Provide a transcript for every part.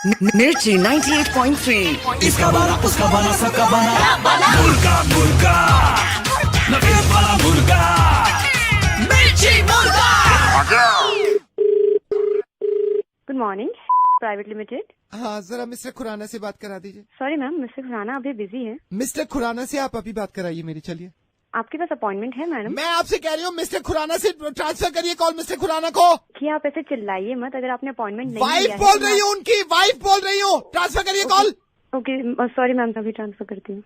मिर्ची 98.3। इसका बना उसका बना सबका बना मुर्गा मुर्गा नवीन वाला मुर्गा मिर्ची मुर्गा। Good morning private limited. हाँ, जरा मिस्टर खुराना से बात करा दीजिए। सॉरी मैम, मिस्टर खुराना अभी बिजी है। मिस्टर खुराना से आप अभी बात कराइए मेरी। चलिए, आपके पास अपॉइंटमेंट है मैडम? मैं आपसे कह रही हूँ मिस्टर खुराना से ट्रांसफर करिए कॉल मिस्टर खुराना को। कि आप ऐसे चिल्लाइए मत, अगर आपने अपॉइंटमेंट नहीं वाइफ लिया है बोल तो रही हूँ, उनकी वाइफ बोल रही हूँ, ट्रांसफर करिए कॉल। ओके सॉरी मैम, अभी ट्रांसफर करती हूँ।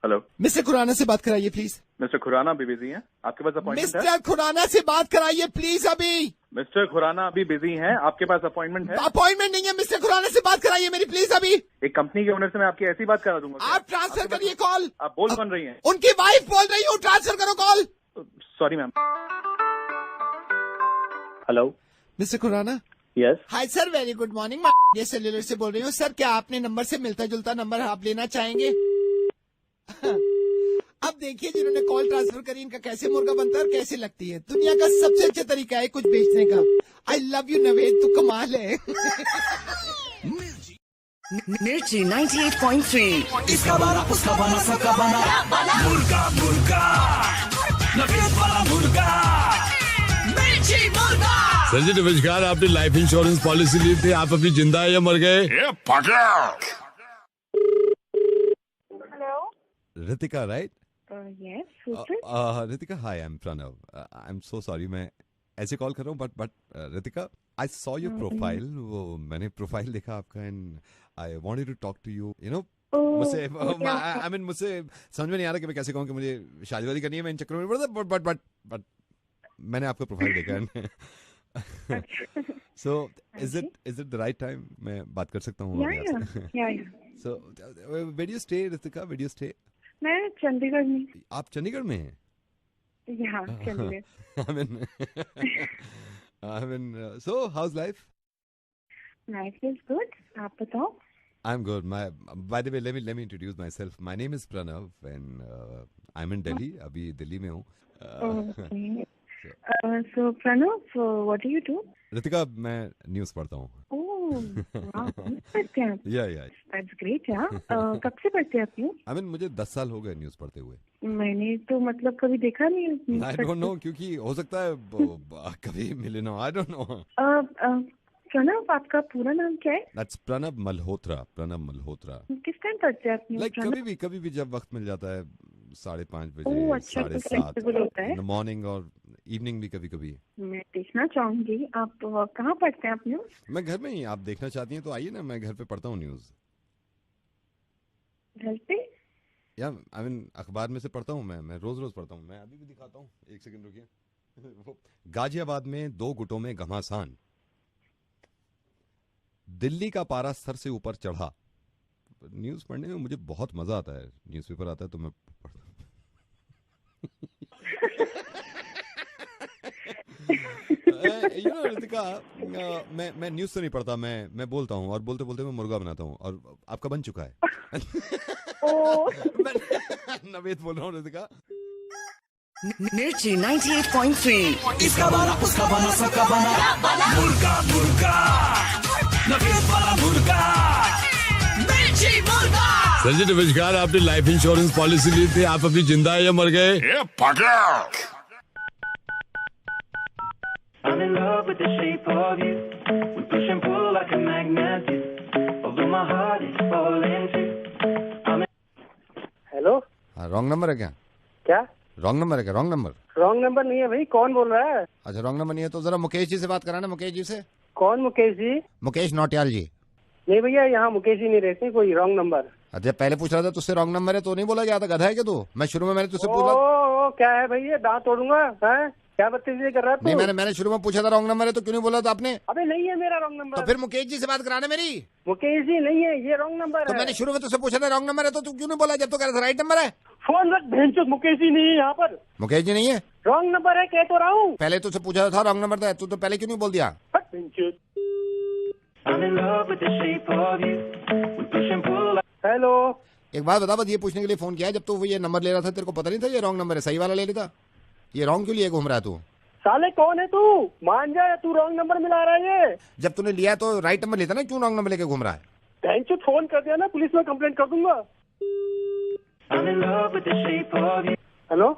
हेलो, मिस्टर खुराना से बात कराइए प्लीज। मिस्टर खुराना अभी बिजी हैं? आपके पास अपॉइंटमेंट है? मिस्टर खुराना से बात कराइए प्लीज अभी। मिस्टर खुराना अभी बिजी हैं, आपके पास अपॉइंटमेंट है? अपॉइंटमेंट नहीं है, मिस्टर खुराना से बात कराइए मेरी प्लीज अभी। एक कंपनी के ओनर से मैं आपकी ऐसी बात करा दूंगा क्या? आप ट्रांसफर करिए कॉल। आप बोल कौन रही हैं? उनकी वाइफ बोल रही हूँ, ट्रांसफर करो call. Sorry ma'am. Hello, mister Khurana. Yes. Hi sir, very good morning. ये सेल्यूलर से बोल रही हूँ सर। क्या आपने नंबर से मिलता जुलता नंबर आप लेना चाहेंगे? अब देखिए, जिन्होंने कॉल ट्रांसफर करी इनका कैसे मुर्गा बनता है और कैसे लगती है। दुनिया का सबसे अच्छा तरीका है कुछ बेचने का। आई लव यू नवेद, तू कमाल है। मिर्ची 98.3। इसका बना उसका बना सबका बना मुर्गा मुर्गा नवीन वाला मुर्गा मिर्ची मुर्गा। सर जी नमस्कार, आपने लाइफ इंश्योरेंस पॉलिसी ली थी, आप अभी जिंदा है या मर गए? Hello. Ritika right? Yes Ritika hi, I am Pranav. I am so sorry, मैं ऐसे कॉल कर रहा हूँ but Ritika I saw your profile. वो मैंने प्रोफाइल देखा आपका and I wanted to talk to you. You know मुझसे आई मीन मुझसे समझ में नहीं आ रहा कि मैं कैसे कहूँ कि मुझे शादी वादी करनी है। मैं इन चक्करों में पड़ रहा बट मैंने आपका प्रोफाइल देखा। So is it the right time? मैं बात कर सकता हूँ? So where do stay Ritika, where do stay? मैं चंडीगढ़ में। आप चंडीगढ़ में हैं? यहाँ Chandigarh. I mean, so how's life? Life is good, आप बताओ। I'm good. By the way, let me introduce myself. My name is Pranav and I'm in Delhi. अभी दिल्ली में हूँ। So Pranav, what do you do? Ritika, मैं न्यूज़ पढ़ता हूँ। पढ़ते हैं आप? या दैट्स ग्रेट यार। कब से पढ़ते हैं आप न्यूज़? I mean, मुझे 10 साल हो गए न्यूज़ पढ़ते हुए। मैंने तो मतलब कभी देखा नहीं। I don't know, क्योंकि हो सकता है कभी मिले ना। I don't know. प्रणव, आपका पूरा नाम क्या है? That's प्रणव मल्होत्रा। प्रणव मल्होत्रा। किस टाइम पढ़ते हैं आप न्यूज़? Like कभी भी जब वक्त मिल जाता है, 5:30 बजे, ओह, अच्छा, तो 7:30 flexible होता है। मॉर्निंग और इवनिंग भी कभी। मैं देखना चाहूंगी। आप कहाँ पढ़ते हैं आप न्यूज़? मैं घर में ही। आप देखना चाहती हैं तो आइए ना, मैं घर पे पढ़ता हूँ न्यूज़। घर पे? या आई मीन अखबार में से पढ़ता हूँ। मैं रोज पढ़ता हूँ। मैं अभी भी दिखाता हूँ, एक सेकंड रुकिए। गाजियाबाद में 2 गुटों में घमासान, दिल्ली का पारा सर से ऊपर चढ़ा। न्यूज़ पढ़ने में मुझे बहुत मजा आता है। न्यूज़पेपर आता है तो मैं पढ़ता हूँ। रितिका, मैं न्यूज़ तो नहीं पढ़ता, मैं बोलता हूँ और बोलते बोलते मैं मुर्गा बनाता हूँ और आपका बन चुका है। नवेद बोल रहा हूँ रितिका। मिर्ची 98.3। इसका बना उसका बना सबका बना मुर्गा मुर्गा नवीन वाला मुर्गा मिर्ची मुर्गा। सर जी नमस्कार, आपने लाइफ इंश्योरेंस पॉलिसी ली थी, आप अभी जिंदा है या मर गए? I'm in love with the shape of you. We push and pull like a magnet do. Although my heart is falling too. Hello, हाँ, रॉन्ग नंबर है क्या? क्या रॉन्ग नंबर है क्या? Wrong number? रॉन्ग नंबर नहीं है भाई, कौन बोल रहा है? अच्छा, रॉन्ग नंबर नहीं है तो जरा मुकेश जी से बात कराना। मुकेश जी से। कौन मुकेश जी? मुकेश नौटियाल जी। नहीं भैया, यहाँ मुकेश जी नहीं रहते। कोई रॉन्ग नंबर? अच्छा, पहले पूछ रहा था तुझसे रॉन्ग नंबर है तो नहीं बोला जाता? गधा है क्या तू? मैं शुरू में मैंने तुझसे पूछा। ओ, क्या है भैया, दांत तोड़ूंगा है? क्या बदतमीजी कर रहा है? नहीं, मैंने शुरू में पूछा था रॉन्ग नंबर है तो क्यों नहीं बोला था आपने? अबे नहीं है मेरा रॉन्ग नंबर। तो फिर मुकेश जी से बात कराना मेरी। मुकेश जी नहीं है, ये रॉन्ग नंबर तो है। मैंने शुरू में तुझसे पूछा था रॉन्ग नंबर है तो तू क्यों नहीं बोला जब तो कह रहा था राइट नंबर है? फोन रख, भेंचोद, मुकेश जी नहीं है यहाँ पर। मुकेश जी नहीं है? रॉन्ग नंबर है, कह तो रहा हूँ। पहले तुझसे पूछा था रॉन्ग नंबर था, तू तो पहले क्यों नहीं बोल दिया? I'm in love with the shape of you. We push and pull like. Hello, एक बात बता, बस ये पूछने के लिए फोन किया है, जब तू ये नंबर ले रहा था तेरे को पता नहीं था ये रॉन्ग नंबर है? सही वाला ले लेता। ये रॉन्ग क्यों लिए घूम रहा है तू? साले कौन है तू? मान जा, तू रॉन्ग नंबर मिला रहा है ये। जब तूने लिया है तो राइट नंबर लेता ना, क्यों रॉन्ग नंबर लेके घूम रहा है? टेंशन फोन कर दिया ना, पुलिस में कंप्लेंट कर दूंगा। I'm in love with the shape of you. Hello,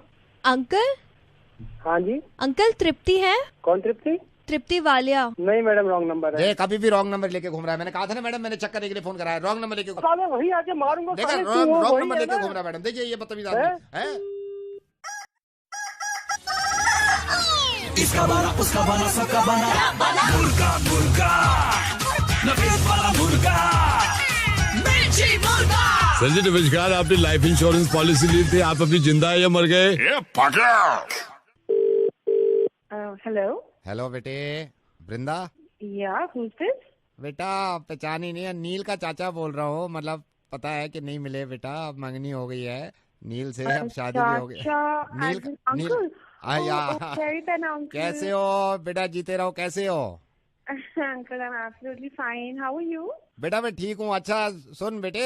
uncle हाँ जी, अंकल तृप्ति है? कौन तृप्ति? तृप्ति वालिया। नहीं मैडम, रॉन्ग नंबर है। देख, अभी भी रॉन्ग नंबर लेके घूम रहा है। मैंने कहा था ना मैडम, मैंने चेक करने के लिए फोन कराया, रॉन्ग नंबर लेके साले वही आके मारूंगा। देखा, साले तू रॉन्ग वही नंबर है लेके ना? घूम रहा है मैडम। देखिए ये बदतमीज आदमी है। इसका बना उसका बना सबका बना मुर्गा मुर्गा नफीस वाला मुर्गा मिर्ची मुर्गा। सर जी नमस्कार, आपने लाइफ इंश्योरेंस पॉलिसी ली थी, आप अभी जिंदा है या मर गए? हेलो, हेलो बेटे, वृंदा। या who's this? बेटा पहचान ही नहीं है, नील का चाचा बोल रहा हूँ। मतलब पता है कि नहीं मिले बेटा, अब मंगनी हो गई है नील से, अब शादी भी हो गई। नील अंकल, आया। very bad uncle. कैसे हो बेटा? जीते रहो। कैसे हो? Uncle, I'm absolutely fine. How are you? बेटा मैं ठीक हूँ। अच्छा सुन बेटे,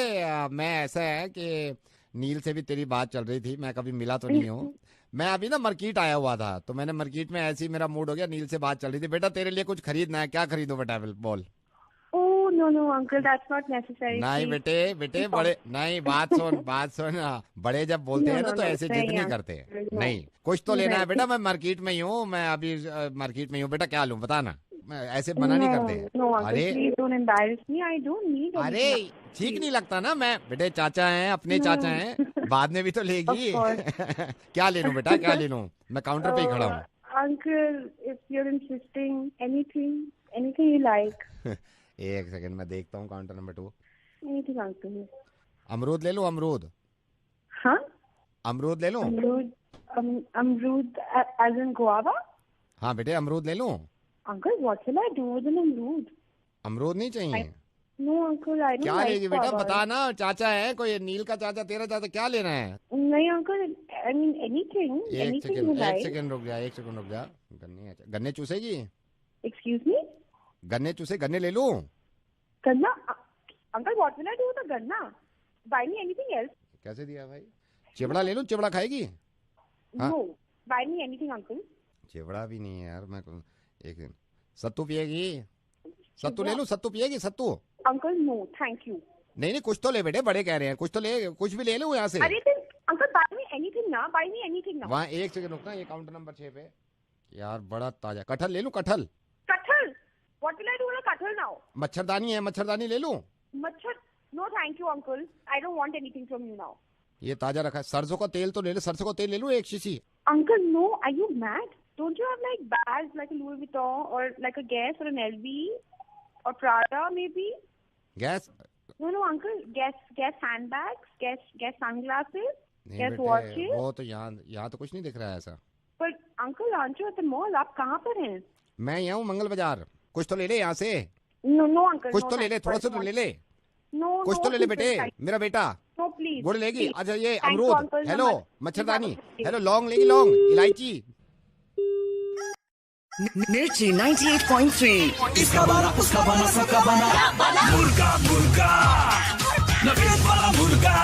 मैं ऐसा है कि नील से भी तेरी बात चल रही थी, मैं कभी मिला तो नहीं हूँ। मैं अभी ना मार्केट आया हुआ था, तो मैंने मार्केट में ऐसे ही मेरा मूड हो गया, नील से बात चल रही थी। बेटा तेरे लिए कुछ खरीदना है, क्या खरीदूं बेटा? बोल। Oh no no uncle, that's not necessary. नहीं please. बेटे बड़े नहीं, बात सुन। बड़े जब बोलते हैं ना तो ऐसे जिद नहीं करते। नहीं, कुछ तो लेना है बेटा। मैं मार्केट में ही हूँ, मैं अभी मार्केट में ही हूँ। बेटा क्या लूँ बता ना, मैं ऐसे मना नहीं करते। No uncle, अरे please don't embarrass me. I don't need अरे anything. ठीक नहीं लगता ना। मैं बेटे चाचा हैं, अपने चाचा हैं, बाद में भी तो लेगी। क्या ले लूं बेटा, क्या ले लूं? मैं काउंटर पे ही खड़ा हूँ। Uncle, if you're insisting, anything you like. एक सेकंड में देखता हूँ काउंटर नंबर 2। Anything uncle. अमरूद ले लूं? अमरूद हाँ? अमरूद ले लूं? अमरूद as in guava? हाँ बेटे अमरूद ले लूं? Uncle, what will I do with an अमरूद? अमरूद नहीं चाहिए? No uncle, I don't क्या like लेगी बेटा? guava. बता ना, चाचा है कोई, नील का चाचा, तेरा चाचा, क्या लेना है? नहीं uncle, I mean anything you like. एक सेकंड रुक जा। गन्ने चूसेगी? Excuse me? गन्ने ले लूं? गन्ना? Uncle, what will I do with a गन्ना? Buy me anything else? कैसे दिया भाई? चिवड़ा ले लूं? चिवड़ा खाएगी? हाँ? No, buy me anything uncle. चिवड़ा भी नहीं है यार। मैं एक दिन सत्तू पिएगी? सत्तू ले लूं? सत्तू पिएगी? सत्तू? Uncle, no, thank you. नहीं कुछ तो ले बेटे, बड़े कह रहे हैं, कुछ तो ले, कुछ भी ले लूं यहाँ से। अरे अंकल, buy me anything ना, buy me anything ना। वहाँ एक सेकंड रुकना, ये काउंटर नंबर 6 पे। यार बड़ा ताजा कटहल ले लूं? कटहल? What will I do with a कटहल now? मच्छरदानी है, मच्छरदानी ले लूं? मच्छर? No, thank you uncle. I don't want anything from you now. ये ताजा रखा है। सरसों का तेल तो ले ले, सरसों का तेल ले लूं 1 शीशी? Uncle, no, are you mad? Don't you have like bags like a Louis Vuitton or like a Guess or an LV or Prada maybe? Gas? No uncle, Guess handbags, Guess sunglasses, नहीं Guess बेटे, watches. वो तो यहाँ तो कुछ नहीं दिख रहा है ऐसा। But uncle, aren't you at the mall? आप कहाँ पर हैं? मैं यहाँ हूँ मंगल बाजार। कुछ तो ले ले यहाँ से। No uncle. कुछ no, तो ले ले, thanks, थोड़ा सा I तो don't ले ले। No, कुछ no, तो ले ले please, बेटे, thank- मेरा बेटा। No, please. गुड़ लेगी? please. अच्छा ये Thank you, अमरूद, uncle, हेलो नमस्ते। मच्छरदानी, नमस्ते। हेलो लौंग लेगी? लौंग, इलायची? Mirchi 98.3. इसका बना उसका बना सबका बना मुर्गा मुर्गा नफीस वाला मुर्गा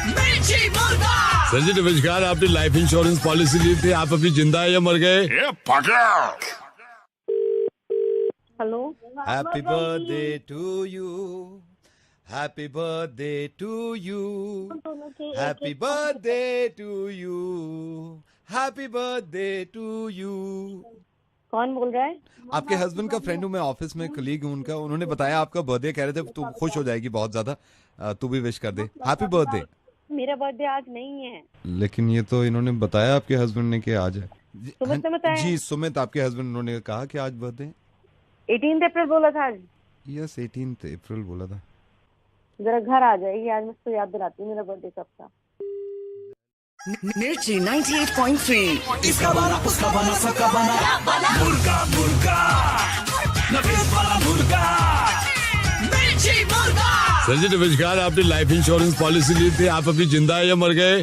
मिर्ची मुर्गा। सर जी नमस्कार, आपने लाइफ इंश्योरेंस पॉलिसी ली थी, आप अभी जिंदा है या मर गए? Hello. Happy birthday to you. Happy birthday to you. Happy birthday to you. Happy birthday to you. कौन बोल रहा है? आपके हस्बैंड का फ्रेंड हूँ मैं, ऑफिस में कलीग हूँ उनका। उन्होंने बताया आपका बर्थडे, कह रहे थे तू खुश हो जाएगी बहुत ज्यादा, तू भी विश कर दे। Happy birthday. मेरा बर्थडे आज नहीं है। लेकिन ये तो इन्होंने बताया आपके हस्बैंड ने कि आज है। सुमित ने बताया? जी सुमित, आपके हस्बैंड, उन्होंने कहा कि आज बर्थडे। 18 अप्रैल बोला था आज। यस 18 अप्रैल बोला था। जरा घर आ जाएगी आज, मैं उसको याद दिलाती हूँ मेरा बर्थडे कब था। Mirchi 98.3. इसका बना उसका बना सबका बना मुर्गा मुर्गा नफीस वाला मुर्गा मिर्ची मुर्गा। सर जी नमस्कार, आपने लाइफ इंश्योरेंस पॉलिसी ली थी, आप अभी जिंदा है या मर गए?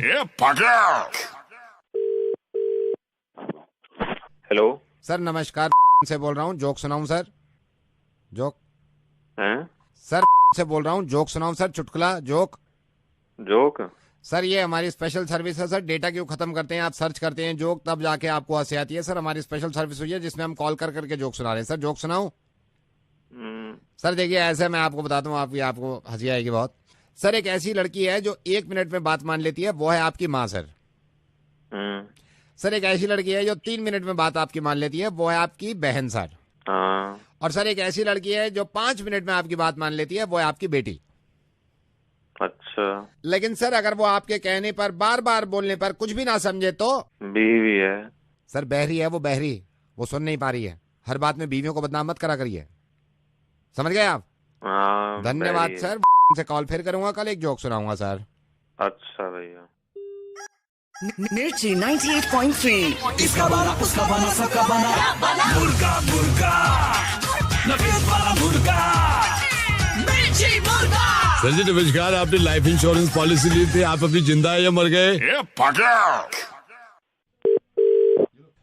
हेलो सर नमस्कार, से बोल रहा हूँ, जोक सुनाऊं सर? जोक हैं? सर से बोल रहा हूँ, जोक सुनाऊं सर? चुटकुला जोक? जोक? सर ये हमारी स्पेशल सर्विस है सर। डेटा क्यों खत्म करते हैं, आप सर्च करते हैं जोक, तब जाके आपको हंसी आती है। सर हमारी स्पेशल सर्विस हुई है जिसमें हम कॉल कर करके जोक सुना रहे हैं। सर जोक सुनाऊं? सर देखिए ऐसे मैं आपको बताता हूँ, आपको हंसी आएगी बहुत। सर एक ऐसी लड़की है जो 1 मिनट में बात मान लेती है, वो है आपकी माँ सर। सर एक ऐसी लड़की है जो 3 मिनट में बात आपकी मान लेती है, वो है आपकी बहन सर। और सर एक ऐसी लड़की है जो 5 मिनट में आपकी बात मान लेती है, वो है आपकी बेटी। अच्छा। लेकिन सर अगर वो आपके कहने पर बार बार बोलने पर कुछ भी ना समझे तो? बीवी है। सर बहरी है, वो बहरी, वो सुन नहीं पा रही है। हर बात में बीवियों को बदनाम मत करा करिए, समझ गए आप? धन्यवाद सर। से कॉल फिर करूंगा कल, एक जोक सुनाऊंगा सर। अच्छा भैया। मिर्ची 98.3। इसका बना उसका बना सबका बना मुर्गा मुर्गा नफीस वाला मुर्गा मिर्ची मुर्गा। सर जी नमस्कार, आपने लाइफ इंश्योरेंस पॉलिसी ली थी, आप अभी जिंदा है या मर गए?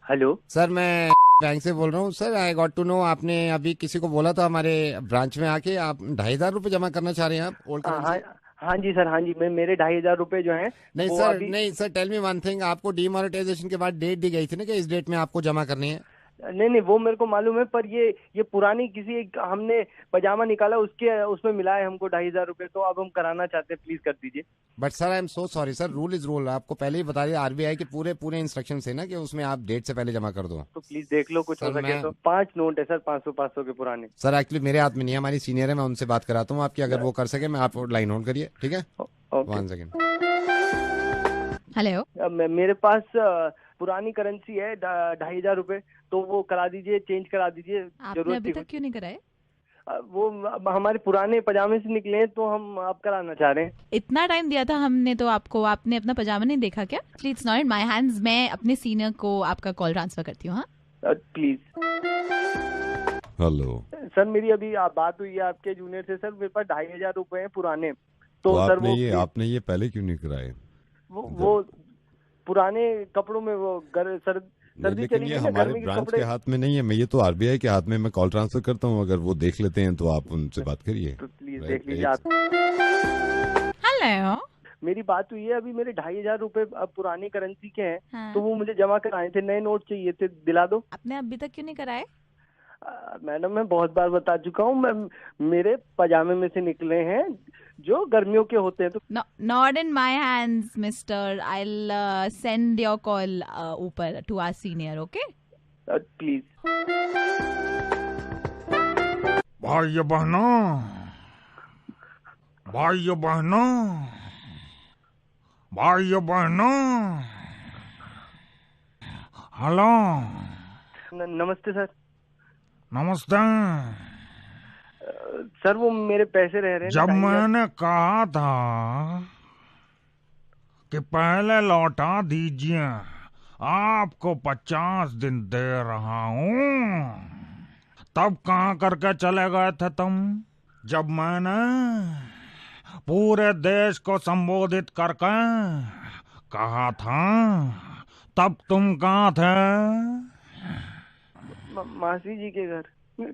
हेलो सर मैं बैंक से बोल रहा हूँ। Sir I got to know, आपने अभी किसी को बोला था हमारे ब्रांच में आके आप 2,500 रुपए जमा करना चाह रहे हैं आप ओल्ड करेंसी? हाँ जी सर, हाँ जी। मेरे 2,500 रुपए जो हैं नहीं सर, नहीं sir, tell me one thing, आपको डीमोनेटाइजेशन के बाद डेट दी गई थी ना कि इस डेट में आपको जमा करनी है? नहीं वो मेरे को मालूम है, पर ये पुरानी किसी हमने पजामा निकाला उसमें मिला है हमको 2,500 रुपए, तो अब हम कराना चाहते हैं, प्लीज कर दीजिए। But sir I am so sorry sir, rule is rule. आपको पहले ही बता दिया आरबीआई के पूरे इंस्ट्रक्शन है ना कि उसमें आप डेट से पहले जमा कर दो। तो प्लीज देख लो, कुछ हो सके तो। 5 नोट है सर, 500 के पुराने। सर एक्चुअली मेरे हाथ में नहीं है, हमारी सीनियर है, मैं उनसे बात कराता हूँ आपकी, अगर वो कर सके। मैं आप लाइन होल्ड करिए, ठीक है? 1 सेकेंड। हेलो, मेरे पास पुरानी करेंसी है 2,500 रुपए, तो वो करा दीजिए, चेंज करा दीजिए। आपने अभी तक क्यों नहीं कराए? वो हमारे पुराने पजामे से निकले हैं, तो हम अब कराना चाह रहे हैं। इतना टाइम दिया था हमने तो आपको, आपने अपना पजामा नहीं देखा क्या? Please not in my hands. मैं अपने सीनियर को आपका कॉल ट्रांसफर करती हूँ। हाँ प्लीज। हेलो सर, मेरी अभी बात हुई है आपके जूनियर से सर, मेरे पास 2,500 रुपए हैं पुराने। तो सर आपने ये पहले क्यों नहीं कराए? वो पुराने कपड़ों में वो सर्दी लेकिन ये हमारे ब्रांच के हाथ में नहीं है, मैं ये तो आरबीआई के हाथ में मैं कॉल ट्रांसफर करता हूँ। अगर वो देख लेते हैं तो आप उनसे बात करिए। तो प्लीज देख लीजिए आप। हेलो, मेरी बात हुई है, अभी मेरे 2,500 रुपए पुरानी करेंसी के हैं। हाँ। तो वो मुझे जमा कराए थे, नए नोट चाहिए थे, दिला दो। आपने अभी तक क्यों नहीं कराए? मैडम मैं बहुत बार बता चुका हूँ, मेरे पजामे में से निकले हैं जो गर्मियों के होते हैं। तो not in my hands mister, I will send your call ऊपर to our senior, okay? Please. भाइयों बहनों, भाइयों बहनों, भाइयों बहनों, हेलो। नमस्ते सर। नमस्ते सर, वो मेरे पैसे रह रहे हैं। जब मैंने कहा था कि पहले लौटा दीजिए, आपको 50 दिन दे रहा हूँ, तब कहाँ करके चले गए थे तुम? जब मैंने पूरे देश को संबोधित करके कहा था, तब तुम कहाँ थे? मासी जी के घर।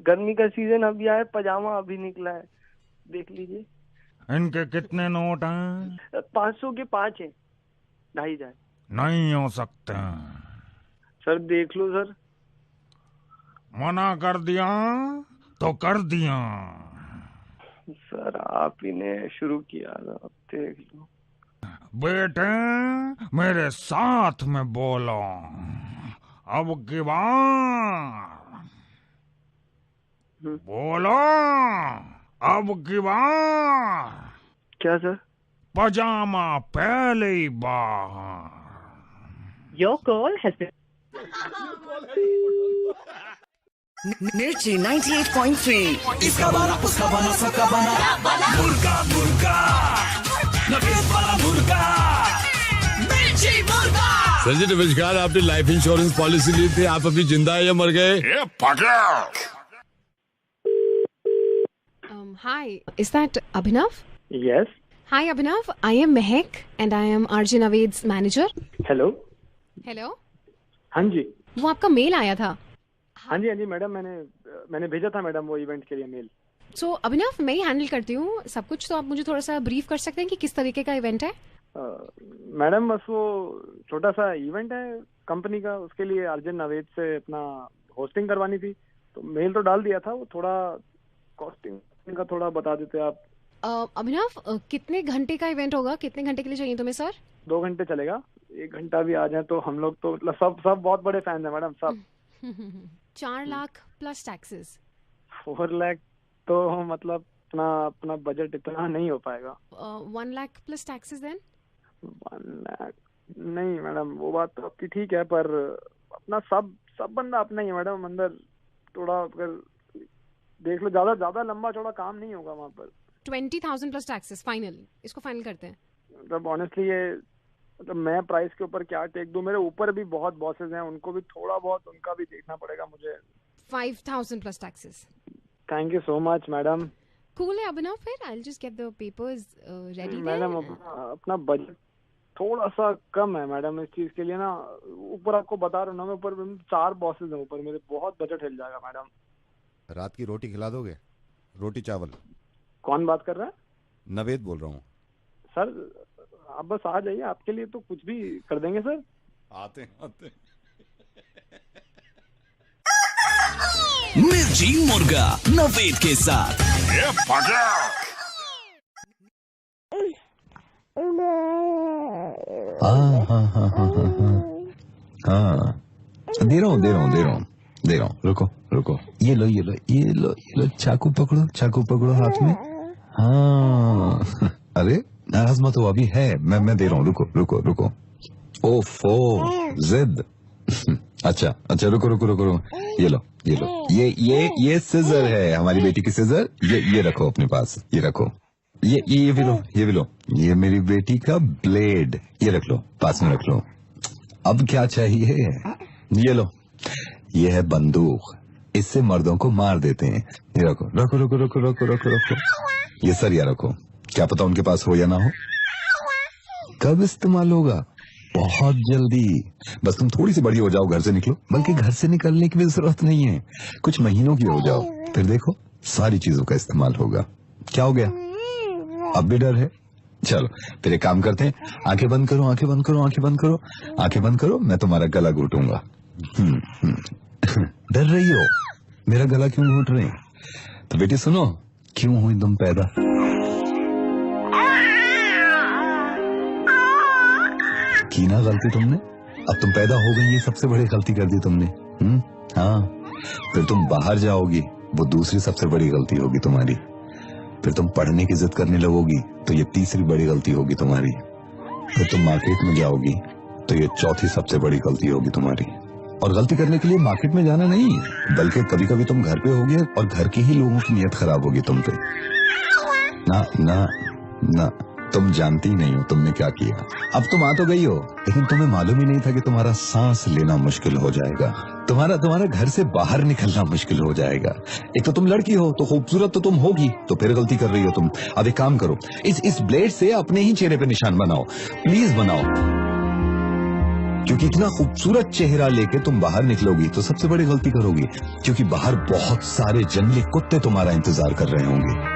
गर्मी का सीजन अभी आया, पजामा अभी निकला है, देख लीजिए। इनके कितने नोट हैं? 500 के 5 हैं, 2,500। नहीं हो सकते सर, देख लो सर। मना कर दिया तो कर दिया। सर आप ही ने शुरू किया था, अब देख लो। बेटे मेरे साथ में बोलो, अब की बार बोलो, अब की बार। क्या सर? पजामा पहले ही बाहर। Your call has been. मिर्ची 98.3। इसका बना उसका बना सबका बना मुर्गा मुर्गा नफीस वाला मुर्गा मिर्ची मुर्गा। सर जी नमस्कार, आपने लाइफ इंश्योरेंस पॉलिसी ली थी, आप अभी जिंदा है या मर गए? Hi, is that Abhinav? Yes. Hi Abhinav, I am Mehak and I am RJ Naved's manager. Hello. Hello. हाँ जी। वो आपका मेल आया था। हाँ जी मैडम, मैंने भेजा था मैडम वो इवेंट के लिए मेल। So अभिनव, मैं ही हैंडल करती हूँ सब कुछ, तो आप मुझे थोड़ा सा ब्रीफ कर सकते हैं कि किस तरीके का इवेंट है? मैडम बस वो छोटा सा इवेंट है कंपनी का, उसके लिए अर्जुन नवेद से अपना होस्टिंग करवानी थी, तो मेल तो डाल दिया था, वो थोड़ा कॉस्टिंग का थोड़ा बता देते आप। अभिनव, कितने घंटे का इवेंट होगा? कितने घंटे के लिए चाहिए तुम्हें सर? 2 घंटे चलेगा, 1 घंटा भी आ जाए तो हम लोग तो मतलब सब बहुत बड़े फैन है मैडम, सब। 4 लाख प्लस टैक्सेस। 4 लाख तो मतलब अपना बजट इतना नहीं हो पाएगा। 1 lakh plus taxes then? 1 lakh नहीं मैडम, वो बात तो आपकी ठीक है, पर अपना सब बंदा अपना ही है मैडम, अंदर थोड़ा अगर देख लो, ज्यादा लंबा चौड़ा काम नहीं होगा वहाँ पर। 20,000 प्लस टैक्सेस फाइनल, इसको फाइनल करते हैं। मतलब ऑनेस्टली ये मतलब मैं प्राइस के ऊपर क्या टेक दूं, मेरे ऊपर भी बहुत बॉसेस हैं, उनको भी थोड़ा बहुत उनका भी देखना पड़ेगा मुझे। 5,000 plus taxes. Thank you so much madam. Cool है अभिनव, फिर I will just get the papers ready. Madam अपना बजट थोड़ा सा कम है मैडम इस चीज के लिए ना, ऊपर आपको बता रहा हूँ ना, मैं ऊपर 4 बॉसेस हैं ऊपर मेरे, बहुत बजट हिल जाएगा मैडम। रात की रोटी खिला दोगे? रोटी चावल। कौन बात कर रहा है? नवेद बोल रहा हूँ सर, आप बस आ जाइए, आपके लिए तो कुछ भी कर देंगे सर। आते मिर्ची मुर्गा नवेद के साथ। हाँ, दे रहा हूँ। रुको, ये लो, चाकू पकड़ो हाथ में। हाँ, अरे नाराज मत हो, अभी है, मैं दे रहा हूँ, रुको। ओफो, जिद। अच्छा, रुको, ये लो, ये सिजर है, हमारी बेटी की सिजर, ये रखो अपने पास, ये रखो। ये भी लो, ये मेरी बेटी का ब्लेड, ये रख लो, पास में रख लो। अब क्या चाहिए? ये लो, ये है बंदूक, इससे मर्दों को मार देते हैं। ये रखो। ये सरिया रखो, क्या पता उनके पास हो या ना हो। कब इस्तेमाल होगा? बहुत जल्दी, बस तुम थोड़ी सी बड़ी हो जाओ, घर से निकलो, बल्कि घर से निकलने की भी जरूरत नहीं है, कुछ महीनों की हो जाओ, फिर देखो सारी चीजों का इस्तेमाल होगा। क्या हो गया? अब भी डर है? चलो फिर एक काम करते हैं, आंखें बंद करो, मैं तुम्हारा गला घोटूंगा। डर रही हो? मेरा गला क्यों घोट रहे हैं? तो बेटी सुनो, क्यों हुई तुम पैदा? की ना गलती तुमने, अब तुम पैदा हो गई, ये सबसे बड़ी गलती कर दी तुमने। हाँ, फिर तुम बाहर जाओगी, वो दूसरी सबसे बड़ी गलती होगी तुम्हारी। फिर तुम पढ़ने की जिद करने लगोगी, तो ये तीसरी बड़ी गलती होगी तुम्हारी। फिर तुम मार्केट में जाओगी, तो ये चौथी सबसे बड़ी गलती होगी तुम्हारी। और गलती करने के लिए मार्केट में जाना नहीं, बल्कि कभी कभी तुम घर पे होगे और घर के ही लोगों की नीयत खराब होगी तुम पे। ना, तुम जानती नहीं हो तुमने क्या किया। अब तुम आ तो गई हो, लेकिन तुम्हें मालूम ही नहीं था कि तुम्हारा सांस लेना मुश्किल हो जाएगा, तुम्हारा घर से बाहर निकलना मुश्किल हो जाएगा। एक तो तुम लड़की हो, तो खूबसूरत तो तुम होगी, तो फिर गलती कर रही हो तुम। अब एक काम करो, इस ब्लेड से अपने ही चेहरे पे निशान बनाओ, प्लीज बनाओ, क्योंकि इतना खूबसूरत चेहरा लेके तुम बाहर निकलोगी तो सबसे बड़ी गलती करोगी, क्योंकि बाहर बहुत सारे जंगली कुत्ते तुम्हारा इंतजार कर रहे होंगे।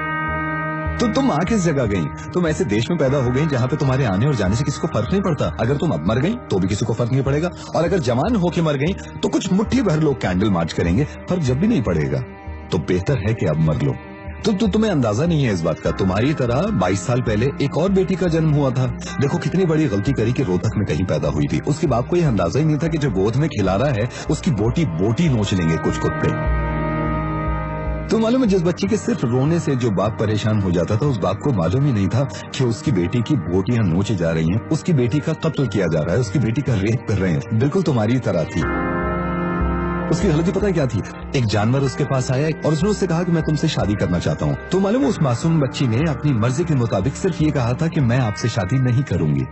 तो तुम आ किस जगह गई? तुम ऐसे देश में पैदा हो गई जहाँ पे तुम्हारे आने और जाने से किसी को फर्क नहीं पड़ता। अगर तुम अब मर गई तो भी किसी को फर्क नहीं पड़ेगा, और अगर जवान होके मर गई तो कुछ मुट्ठी भर लोग कैंडल मार्च करेंगे, फर्क जब भी नहीं पड़ेगा। तो बेहतर है कि अब मर लो। तो तुम्हें अंदाजा नहीं है इस बात का, तुम्हारी तरह 22 साल पहले एक और बेटी का जन्म हुआ था। देखो कितनी बड़ी गलती करी कि रोहतक में कहीं पैदा हुई थी। उसके बाप को यह अंदाजा ही नहीं था कि जो गोद में खिला रहा है उसकी बोटी नोच लेंगे कुछ कुत्ते। तो मालूम है, जिस बच्ची के सिर्फ रोने से जो बाप परेशान हो जाता था, उस बाप को मालूम ही नहीं था कि उसकी बेटी की बोटियां नोची जा रही हैं, उसकी बेटी का कत्ल किया जा रहा है, उसकी बेटी का रेप कर रहे हैं। बिल्कुल तुम्हारी तरह थी। उसकी गलती पता है क्या थी? एक जानवर उसके पास आया और उसने उससे कहा कि मैं तुमसे शादी करना चाहता हूँ। तो मालूम उस मासूम बच्ची ने अपनी मर्जी के मुताबिक सिर्फ ये कहा था कि मैं आपसे शादी नहीं करूंगी।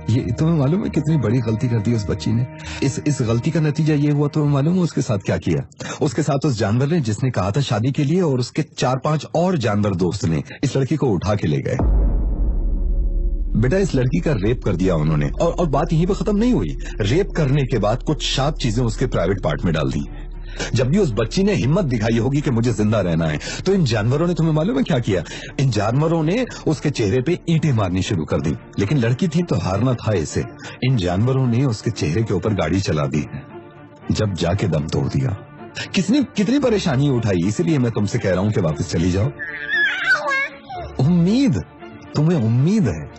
ये तुम्हें मालूम है कितनी बड़ी गलती कर दी उस बच्ची ने? इस गलती का नतीजा ये हुआ, तुम्हें मालूम है उसके साथ क्या किया? उसके साथ उस जानवर ने जिसने कहा था शादी के लिए, और उसके 4-5 और जानवर दोस्त ने इस लड़की को उठा के ले गए। बेटा, इस लड़की का रेप कर दिया उन्होंने, और बात यहीं पे खत्म नहीं हुई। रेप करने के बाद कुछ 7 चीजें उसके प्राइवेट पार्ट में डाल दी। जब भी उस बच्ची ने हिम्मत दिखाई होगी कि मुझे जिंदा रहना है, तो इन जानवरों ने, तुम्हें मालूम है क्या किया? इन जानवरों ने उसके चेहरे पे ईंटें मारनी शुरू कर दी। लेकिन लड़की थी तो हारना था इसे। इन जानवरों ने उसके चेहरे के ऊपर गाड़ी चला दी, जब जाके दम तोड़ दिया। कितनी परेशानी उठाई। इसीलिए मैं तुमसे कह रहा हूं कि वापस चली जाओ। उम्मीद, तुम्हें उम्मीद है।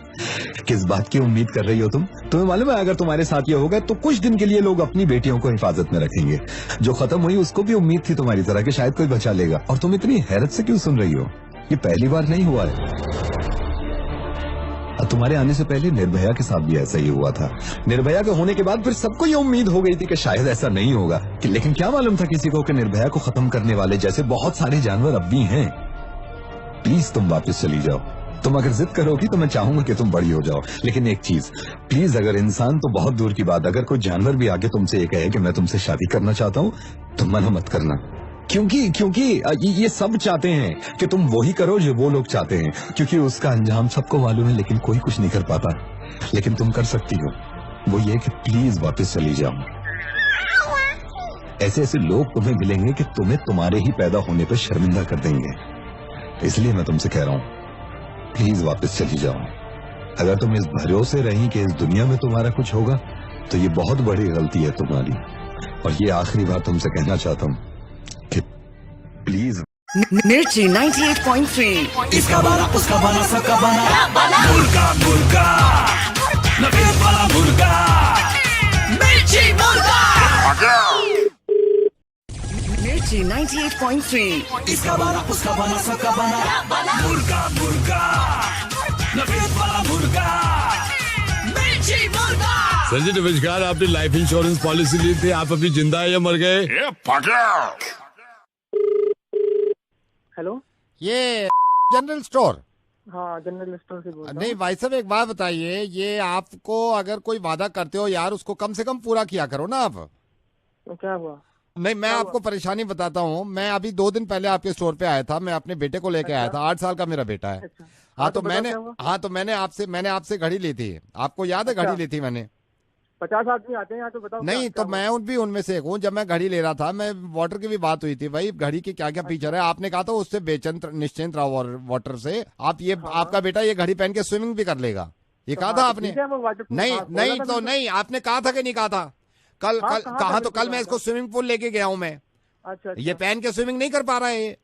किस बात की उम्मीद कर रही हो तुम? तुम्हें मालूम है अगर तुम्हारे साथ ये होगा तो कुछ दिन के लिए लोग अपनी बेटियों को हिफाजत में रखेंगे। जो खत्म हुई उसको भी उम्मीद थी तुम्हारी तरह कि शायद कोई बचा लेगा। और तुम इतनी हैरत से क्यों सुन रही हो? ये पहली बार नहीं हुआ है। तुम्हारे आने से पहले निर्भया के साथ भी ऐसा ही हुआ था। निर्भया के होने के बाद फिर सबको ये उम्मीद हो गई थी कि शायद ऐसा नहीं होगा, लेकिन क्या मालूम था किसी को कि निर्भया को खत्म करने वाले जैसे बहुत सारे जानवर अब भी हैं। प्लीज तुम वापस चली जाओ। तुम अगर जिद करोगी तो मैं चाहूंगा कि तुम बड़ी हो जाओ, लेकिन एक चीज प्लीज, अगर इंसान तो बहुत दूर की बात, अगर कोई जानवर भी आके तुमसे ये कहे कि मैं तुमसे शादी करना चाहता हूँ, तो मना मत करना। क्योंकि ये सब चाहते हैं कि तुम वही करो जो वो लोग चाहते हैं, क्योंकि उसका अंजाम सबको मालूम है, लेकिन कोई कुछ नहीं कर पाता। लेकिन तुम कर सकती हो, वो ये कि प्लीज वापस चली जाओ। ऐसे लोग तुम्हें मिलेंगे कि तुम्हें तुम्हारे ही पैदा होने पर शर्मिंदा कर देंगे। इसलिए मैं तुमसे कह रहा हूँ, प्लीज वापस चली जाओ। अगर तुम इस भरोसे रही कि इस दुनिया में तुम्हारा कुछ होगा, तो ये बहुत बड़ी गलती है तुम्हारी। और ये आखिरी बार तुमसे कहना चाहता हूँ कि प्लीज। मिर्ची 98.3। इसका बना उसका बना सबका बना मुर्गा मुर्गा नवीन वाला मुर्गा मिर्ची मुर्गा मिर्ची 98.3। इसका बना उसका बना सबका बना मुर्गा मुर्गा नवीन वाला मुर्गा मिर्ची मुर्गा। सर जी नमस्कार, आपने लाइफ इंश्योरेंस पॉलिसी ली थी, आप अभी जिंदा है या मर गए? हेलो, ये जनरल स्टोर? हाँ, जनरल स्टोर से बोल रहा हूँ। नहीं भाई साहब, एक बात बताइए, ये आपको अगर कोई वादा करते हो यार, उसको कम से कम पूरा किया करो ना आप। तो क्या हुआ? नहीं, मैं आपको परेशानी बताता हूँ। मैं अभी 2 दिन पहले आपके स्टोर पे आया था, मैं अपने बेटे को लेके आया था। 8 साल का मेरा बेटा है। हाँ, तो मैंने आपसे घड़ी ली थी। आपको याद है घड़ी ली थी मैंने? 50 आदमी आते हैं यहाँ, तो बताओ। नहीं, तो मैं उनमें से एक हूँ। जब मैं घड़ी ले रहा था, मैं वाटर की भी बात हुई थी भाई, घड़ी की क्या क्या फीचर है। आपने कहा था उससे निश्चिंत रहो वाटर से। आप ये आपका बेटा ये घड़ी पहन के स्विमिंग भी कर लेगा, ये कहा था आपने? नहीं, तो नहीं, आपने कहा था कि नहीं कहा था? कल कहा तो कल मैं इसको स्विमिंग पूल लेके गया हूँ मैं। अच्छा, ये पहन के स्विमिंग नहीं कर पा रहा है ये।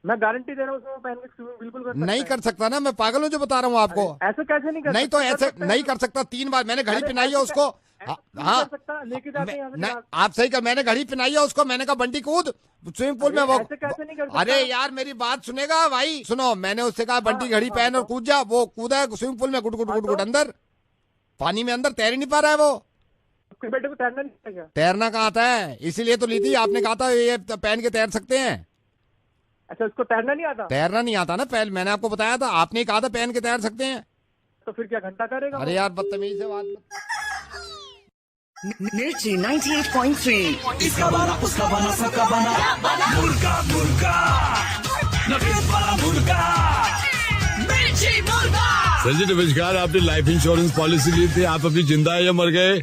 मैं गारंटी दे रहा हूँ पहन के स्विमिंग बिल्कुल कर सकता नहीं कर सकता ना, मैं पागल हूँ जो बता रहा हूँ आपको। ऐसे कैसे नहीं कर? नहीं तो ऐसे नहीं कर सकता। 3 बार मैंने घड़ी पहनाई है उसको। हाँ, लेके जाते हैं। आप सही कर, मैंने घड़ी पहनाई है उसको। मैंने कहा बंटी कूद स्विमिंग पूल में। वो कैसे नहीं कर सकता? अरे यार मेरी बात सुनेगा भाई, सुनो। मैंने उससे कहा बंटी घड़ी पहन और कूद जा। वो कूदा स्विमिंग पूल में, गुट गुट गुट गुट अंदर पानी में, अंदर तैर ही नहीं पा रहा है वो। बेटे को तैरना नहीं आता क्या? तैरना कहाँ आता है, इसीलिए तो ली थी। आपने कहा था ये पहन के तैर सकते हैं। अच्छा, उसको तैरना नहीं आता? तैरना नहीं आता ना, पहले मैंने आपको बताया था। आपने कहा था पहन के तैर सकते हैं, तो फिर क्या घंटा करेगा? अरे यार बदतमीज से बात। मिर्ची 98.3। इसका बना उसका बना सबका बना मुर्गा मुर्गा नवीन वाला मुर्गा मिर्ची मुर्गा। सर जी नमस्कार, आपने लाइफ इंश्योरेंस पॉलिसी ली थी, आप अभी जिंदा है या मर गए?